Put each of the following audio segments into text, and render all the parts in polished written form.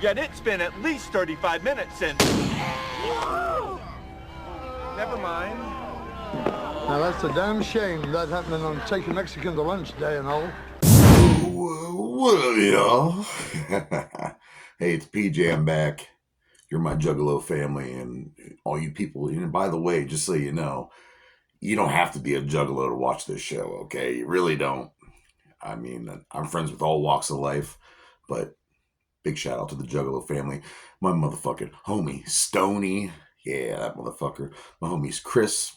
Yet it's been at least 35 minutes since... Never mind. Now that's a damn shame, that happening on Take a Mexican to Lunch Day and all. What up, y'all? Hey, it's PJ, I'm back. You're my Juggalo family and all you people. And by the way, just so you know, you don't have to be a Juggalo to watch this show, okay? You really don't. I mean, I'm friends with all walks of life, but big shout out to the Juggalo family. My motherfucking homie, Stoney. Yeah, that motherfucker. My homies, Chris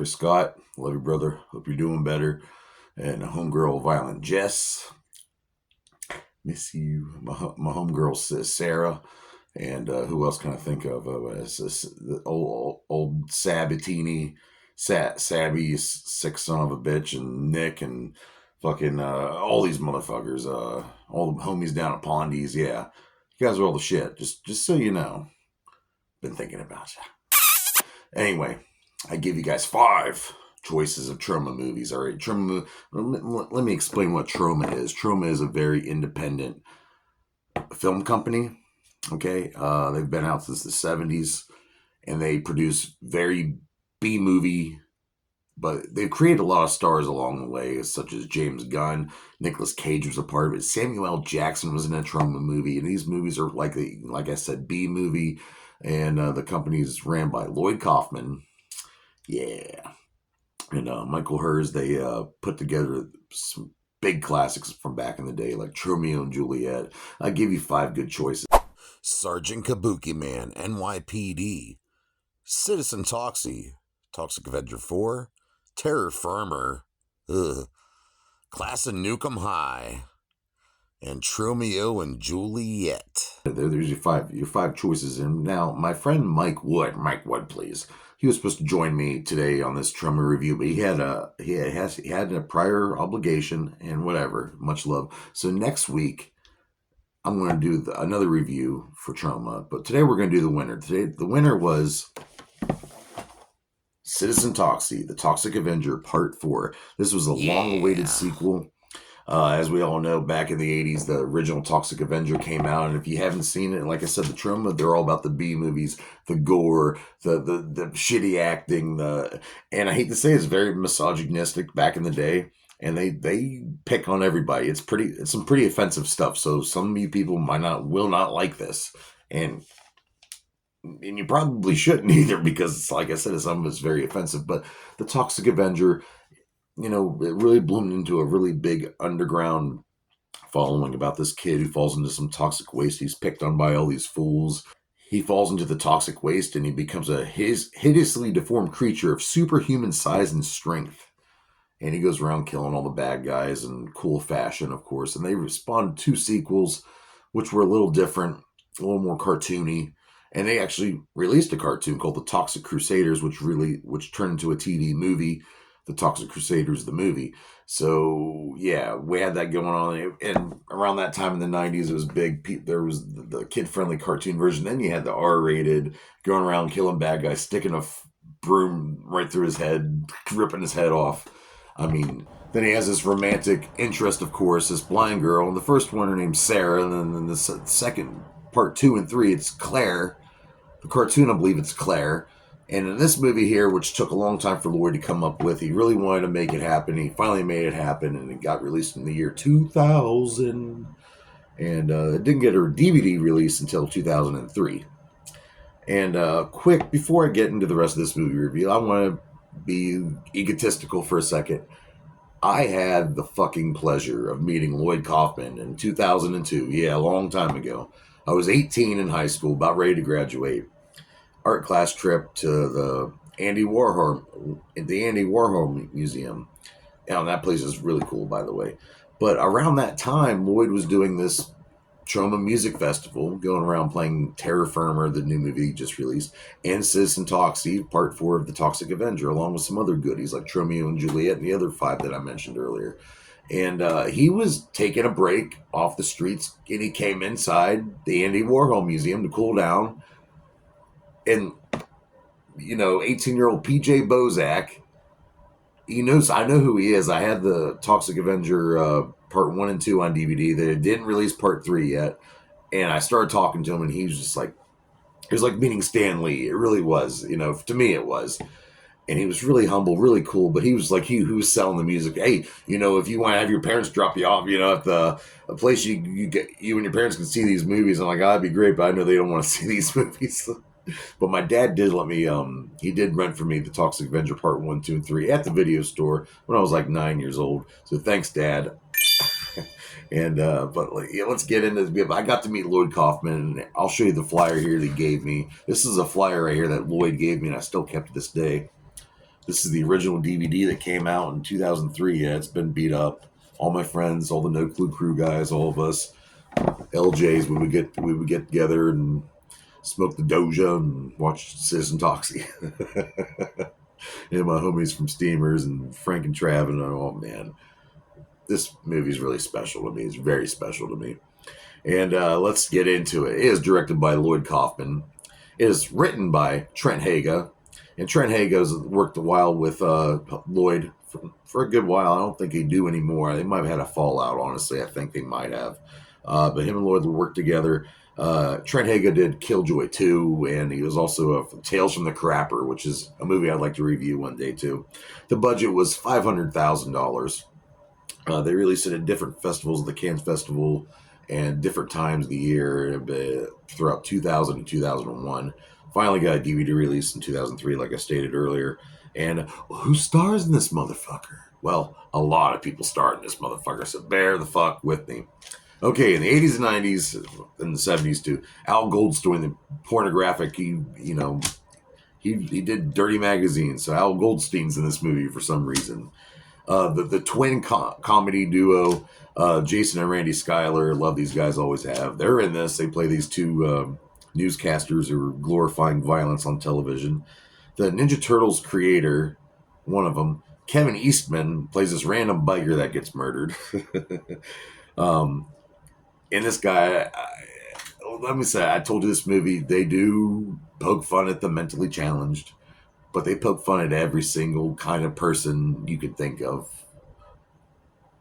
Scott. Love you, brother. Hope you're doing better. And a homegirl, Violent Jess. Miss you. My homegirl, Sarah. And who else can I think of? The old Sabatini, Sabby, sick son of a bitch, and Nick, and fucking all these motherfuckers. All the homies down at Pondies. Yeah, you guys are all the shit. Just so you know. Been thinking about you. Anyway, I give you guys 5 choices of Troma movies. All right, Troma. Let me explain what Troma is. Troma is a very independent film company. Okay, they've been out since the 70s, and they produce very B-movie, but they've created a lot of stars along the way, such as James Gunn. Nicolas Cage was a part of it. Samuel L. Jackson was in a Troma movie, and these movies are like I said, B-movie, and the company is ran by Lloyd Kaufman. Yeah. And Michael Hers, they put together some big classics from back in the day, like Romeo and Juliet. I give you 5 good choices. Sergeant Kabuki Man, NYPD. Citizen Toxie, Toxic Avenger 4. Terror Firmer, Class of Nukem High. And Romeo and Juliet. There's your 5 choices. And now, my friend Mike Wood, please. He was supposed to join me today on this Troma review, but he had a prior obligation and whatever. Much love. So next week, I'm going to do another review for Troma, but today we're going to do the winner. Today, the winner was Citizen Toxie, The Toxic Avenger Part 4. This was a long-awaited sequel. As we all know, back in the 80s, the original Toxic Avenger came out, and if you haven't seen it, like I said, the Troma, they're all about the B-movies, the gore, the shitty acting, and I hate to say it's very misogynistic back in the day. And they pick on everybody. It's some pretty offensive stuff. So some of you people will not like this, and you probably shouldn't either, because like I said, some of it's very offensive. But the Toxic Avenger, it really bloomed into a really big underground following about this kid who falls into some toxic waste. He's picked on by all these fools. He falls into the toxic waste, and he becomes a hideously deformed creature of superhuman size and strength. And he goes around killing all the bad guys in cool fashion, of course. And they spawned 2 sequels, which were a little different, a little more cartoony. And they actually released a cartoon called The Toxic Crusaders, which turned into a TV movie, The Toxic Crusaders, the movie. So, yeah, we had that going on. And around that time in the 90s, it was big. There was the kid-friendly cartoon version. Then you had the R-rated, going around killing bad guys, sticking a broom right through his head, ripping his head off. I mean, then he has this romantic interest, of course, this blind girl. And the first one, her name's Sarah. And then the second, part 2 and 3, it's Claire. The cartoon, I believe it's Claire. And in this movie here, which took a long time for Lloyd to come up with, he really wanted to make it happen. He finally made it happen, and it got released in the year 2000. And it didn't get a DVD release until 2003. And quick, before I get into the rest of this movie review, I want to be egotistical for a second. I had the fucking pleasure of meeting Lloyd Kaufman in 2002. Yeah, a long time ago. I was 18 in high school, about ready to graduate. Art class trip to the Andy Warhol Museum. And that place is really cool, by the way. But around that time, Lloyd was doing this Troma Music Festival, going around playing Terror Firmer, the new movie he just released, and Citizen Toxie, Part 4 of The Toxic Avenger, along with some other goodies like Romeo and Juliet and the other 5 that I mentioned earlier. And he was taking a break off the streets, and he came inside the Andy Warhol Museum to cool down. And, 18-year-old PJ Bozak, I know who he is. I had the Toxic Avenger Part 1 and 2 on DVD. They didn't release Part 3 yet. And I started talking to him, and he was just like, it was like meeting Stan Lee. It really was, you know, to me it was. And he was really humble, really cool. But he was like, he was selling the music. Hey, you know, if you want to have your parents drop you off, you know, at a place you and your parents can see these movies. I'm like, oh, that'd be great, but I know they don't want to see these movies. But my dad did let me. He did rent for me the Toxic Avenger Part 1, 2, and 3 at the video store when I was like 9 years old. So thanks, Dad. And but like, yeah, let's get into this. I got to meet Lloyd Kaufman, and I'll show you the flyer here that he gave me. This is a flyer right here that Lloyd gave me, and I still kept to this day. This is the original DVD that came out in 2003. Yeah, it's been beat up. All my friends, all the No Clue crew guys, all of us, LJs, we would get together and smoke the Doja and watch Citizen Toxie. And my homies from Steamers and Frank and Trav, and oh man, this movie is really special to me. It's very special to me. And let's get into it. It is directed by Lloyd Kaufman. It is written by Trent Haga. And Trent Haga's worked a while with Lloyd for a good while. I don't think they do anymore. They might have had a fallout, honestly. I think they might have. But him and Lloyd worked together. Trent Haga did Killjoy 2, and he was also Tales from the Crapper, which is a movie I'd like to review one day, too. The budget was $500,000. They released it at different festivals, the Cannes Festival, and different times of the year throughout 2000 and 2001. Finally got a DVD release in 2003, like I stated earlier. And who stars in this motherfucker? Well, a lot of people star in this motherfucker, so bear the fuck with me. Okay, in the 80s and 90s, and the 70s too, Al Goldstein, the pornographic, he did Dirty Magazine, so Al Goldstein's in this movie for some reason. The twin comedy duo, Jason and Randy Schuyler, love these guys, always have. They're in this. They play these two newscasters who are glorifying violence on television. The Ninja Turtles creator, one of them, Kevin Eastman, plays this random biker that gets murdered. And this guy, let me say, I told you this movie, they do poke fun at the mentally challenged, but they poke fun at every single kind of person you could think of.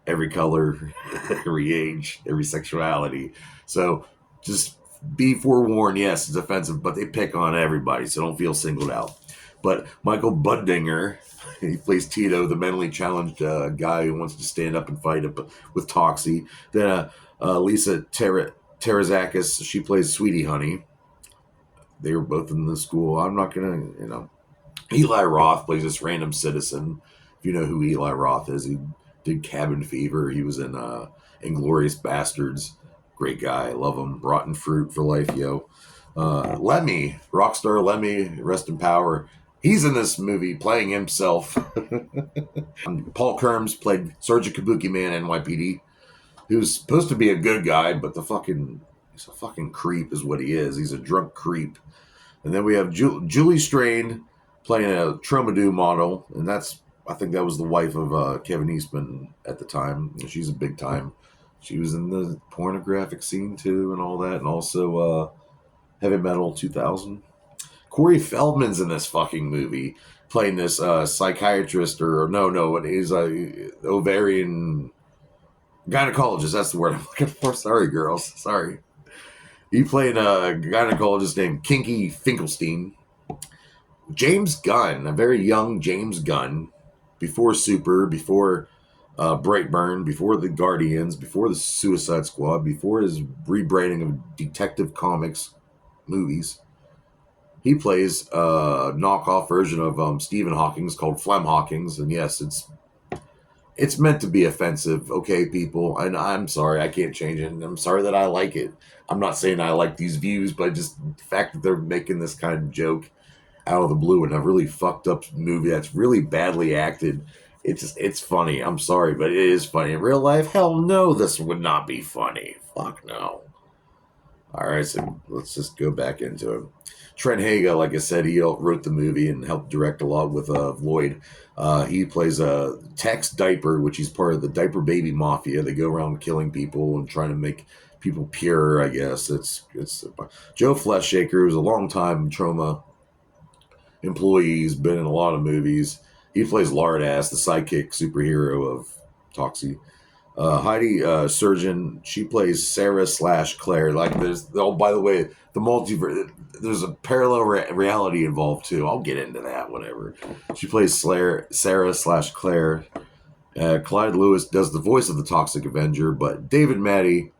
Every color, every age, every sexuality. So just be forewarned, yes, it's offensive, but they pick on everybody, so don't feel singled out. But Michael Buddinger, he plays Tito, the mentally challenged guy who wants to stand up and fight with Toxie. Then Lisa Terazakis, she plays Sweetie Honey. They were both in the school. I'm not going to, Eli Roth plays this random citizen. If you know who Eli Roth is, he did Cabin Fever. He was in Inglourious Bastards. Great guy. Love him. Rotten Fruit for life, yo. Lemmy, Rockstar Lemmy, rest in power. He's in this movie playing himself. Paul Kerms played Sergeant Kabuki Man, NYPD. He was supposed to be a good guy, but he's a fucking creep is what he is. He's a drunk creep. And then we have Julie Strain playing a Tromadou model, and I think that was the wife of Kevin Eastman at the time. She's a big time. She was in the pornographic scene too, and all that, and also Heavy Metal 2000. Corey Feldman's in this fucking movie, playing this psychiatrist, he's a ovarian gynecologist. That's the word I'm looking for. Sorry, girls. Sorry. He played a gynecologist named Kinky Finkelstein. James Gunn, a very young James Gunn, before Super, before Brightburn, before the Guardians, before the Suicide Squad, before his rebranding of Detective Comics movies. He plays a knockoff version of Stephen Hawking's called Flem Hawkins, and yes, it's meant to be offensive, okay, people, and I'm sorry, I can't change it, and I'm sorry that I like it. I'm not saying I like these views, but just the fact that they're making this kind of joke out of the blue in a really fucked up movie that's really badly acted, it's funny. I'm sorry, but it is funny. In real life, hell no, this would not be funny. Fuck no. Alright, so let's just go back into it. Trent Haga, like I said, he wrote the movie and helped direct a lot with Lloyd. He plays a Tex Diaper, which he's part of the Diaper Baby Mafia. They go around killing people and trying to make people pure, I guess. It's Joe Fleshshaker, who's a long-time Trauma employee. He's been in a lot of movies. He plays Lardass, the sidekick superhero of Toxie. Heidi Surgeon, she plays Sarah / Claire. Like there's, oh, by the way, the multiverse, there's a parallel reality involved too. I'll get into that, whatever. She plays Sarah / Claire. Clyde Lewis does the voice of the Toxic Avenger, but David Matty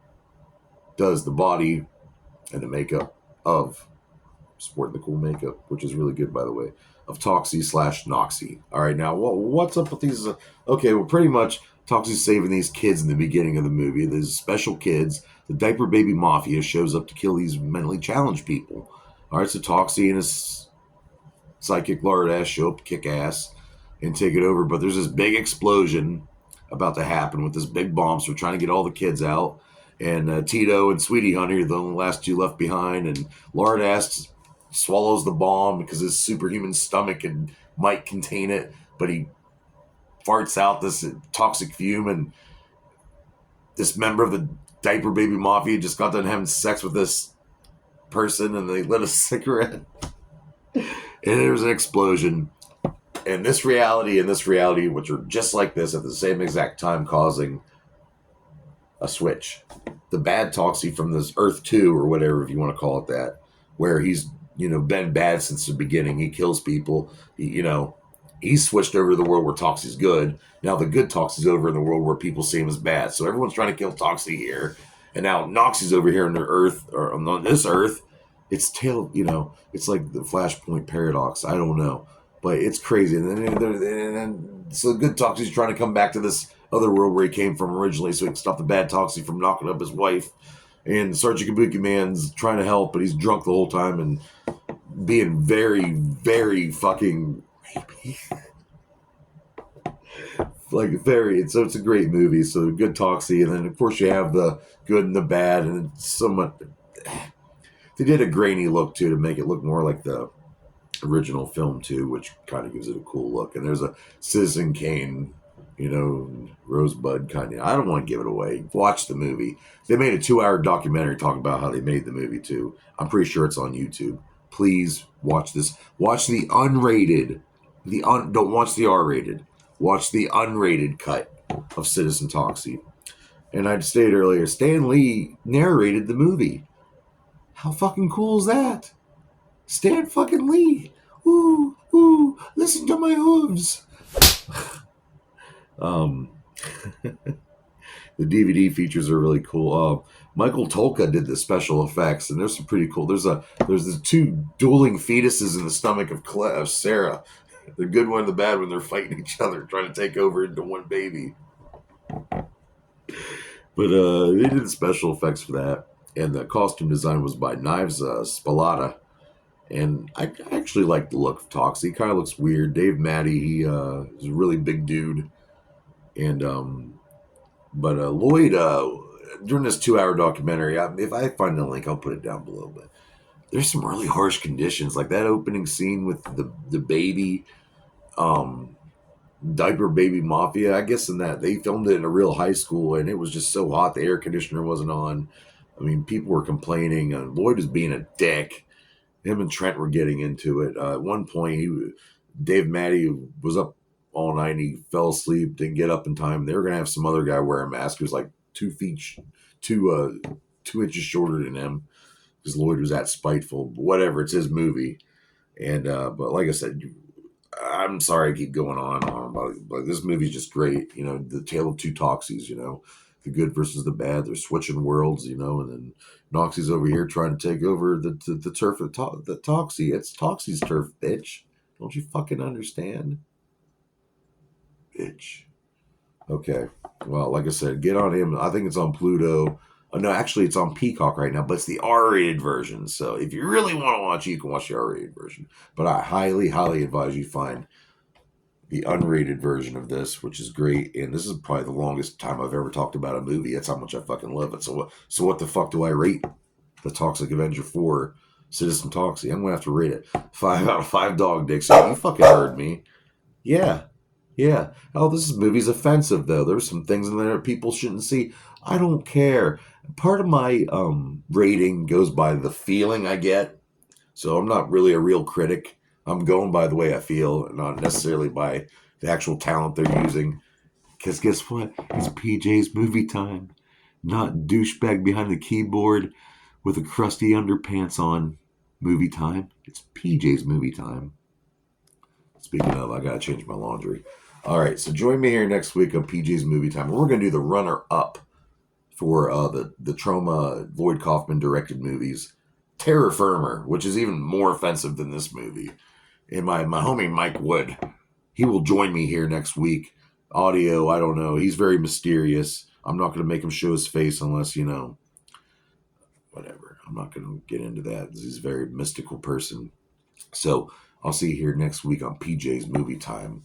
does the body and the makeup of, sporting the cool makeup, which is really good, by the way, of Toxie / Noxie. All right, now, what's up with these? Okay, well, pretty much Toxie's saving these kids in the beginning of the movie. These special kids. The diaper baby mafia shows up to kill these mentally challenged people. All right, so Toxie and his psychic lard ass show up to kick ass and take it over. But there's this big explosion about to happen with this big bomb. So we're trying to get all the kids out. And Tito and Sweetie Honey are the only last two left behind. And lard ass swallows the bomb because his superhuman stomach might contain it. But he farts out this toxic fume. And this member of the diaper baby mafia just got done having sex with this person. And they lit a cigarette. And there was an explosion. And this reality, which are just like this at the same exact time, causing a switch. The bad Toxie from this Earth 2 or whatever, if you want to call it that, where he's, been bad since the beginning. He kills people. He's switched over to the world where Toxie's good. Now the good Toxie's over in the world where people see him as bad. So everyone's trying to kill Toxie here. And now Noxie's over here on the Earth, or on this Earth. It's it's like the Flashpoint paradox. I don't know. But it's crazy. And then so the good Toxie's trying to come back to this other world where he came from originally so he can stop the bad Toxie from knocking up his wife. And Sergeant Kabuki Man's trying to help, but he's drunk the whole time and being very, very fucking rapey. So it's a great movie. So the good Toxie, and then of course you have the good and the bad, and it's somewhat, they did a grainy look too to make it look more like the original film too, which kind of gives it a cool look. And there's a Citizen Kane, Rosebud kind of. I don't want to give it away. Watch the movie. They made a 2-hour documentary talking about how they made the movie too. I'm pretty sure it's on YouTube. Please watch this. Watch the unrated. Don't watch the R-rated. Watch the unrated cut of Citizen Toxie. And I stated earlier, Stan Lee narrated the movie. How fucking cool is that? Stan fucking Lee. Ooh, ooh, listen to my hooves. The DVD features are really cool. Michael Tolka did the special effects, and there's some pretty cool. There's the two dueling fetuses in the stomach of Sarah. The good one and the bad one, they're fighting each other, trying to take over into one baby. But they did the special effects for that, and the costume design was by Knives Spalata. And I actually like the look of Toxie. He kind of looks weird. Dave Matty, he is a really big dude. And but Lloyd, during this 2-hour documentary, if I find the link, I'll put it down below. But there's some really harsh conditions, like that opening scene with the baby, diaper baby mafia. I guess in that they filmed it in a real high school, and it was just so hot the air conditioner wasn't on. I mean, people were complaining. Lloyd was being a dick. Him and Trent were getting into it. At one point, Dave Matty was up all night and he fell asleep, didn't get up in time. They were going to have some other guy wear a mask who was like 2 inches shorter than him because Lloyd was that spiteful. But whatever, it's his movie. And but like I said, I'm sorry I keep going on about it, but this movie's just great. The Tale of Two Toxies, the good versus the bad. They're switching worlds, and then Noxie's over here trying to take over the turf of the Toxie. It's Toxie's turf, bitch. Don't you fucking understand? Bitch. Okay. Well, like I said, get on him. I think it's on Pluto. Oh, no, actually, it's on Peacock right now, but it's the R-rated version. So if you really want to watch it, you can watch the R-rated version. But I highly, highly advise you find the unrated version of this, which is great. And this is probably the longest time I've ever talked about a movie. That's how much I fucking love it. So what the fuck do I rate the Toxic Avenger 4 Citizen Toxie? I'm going to have to rate it 5 out of 5 dog dicks. So you fucking heard me. Yeah. Oh, this movie's offensive, though. There's some things in there people shouldn't see. I don't care. Part of my rating goes by the feeling I get. So I'm not really a real critic. I'm going by the way I feel, not necessarily by the actual talent they're using. Because guess what? It's PJ's movie time. Not douchebag behind the keyboard with a crusty underpants on. Movie time. It's PJ's movie time. Speaking of, I gotta change my laundry. All right, so join me here next week on PJ's Movie Time. We're gonna do the runner-up for the Trauma Lloyd Kaufman directed movies. Terror Firmer, which is even more offensive than this movie. And my homie Mike Wood, he will join me here next week. Audio, I don't know. He's very mysterious. I'm not gonna make him show his face unless, whatever. I'm not gonna get into that. He's a very mystical person. So I'll see you here next week on PJ's Movie Time.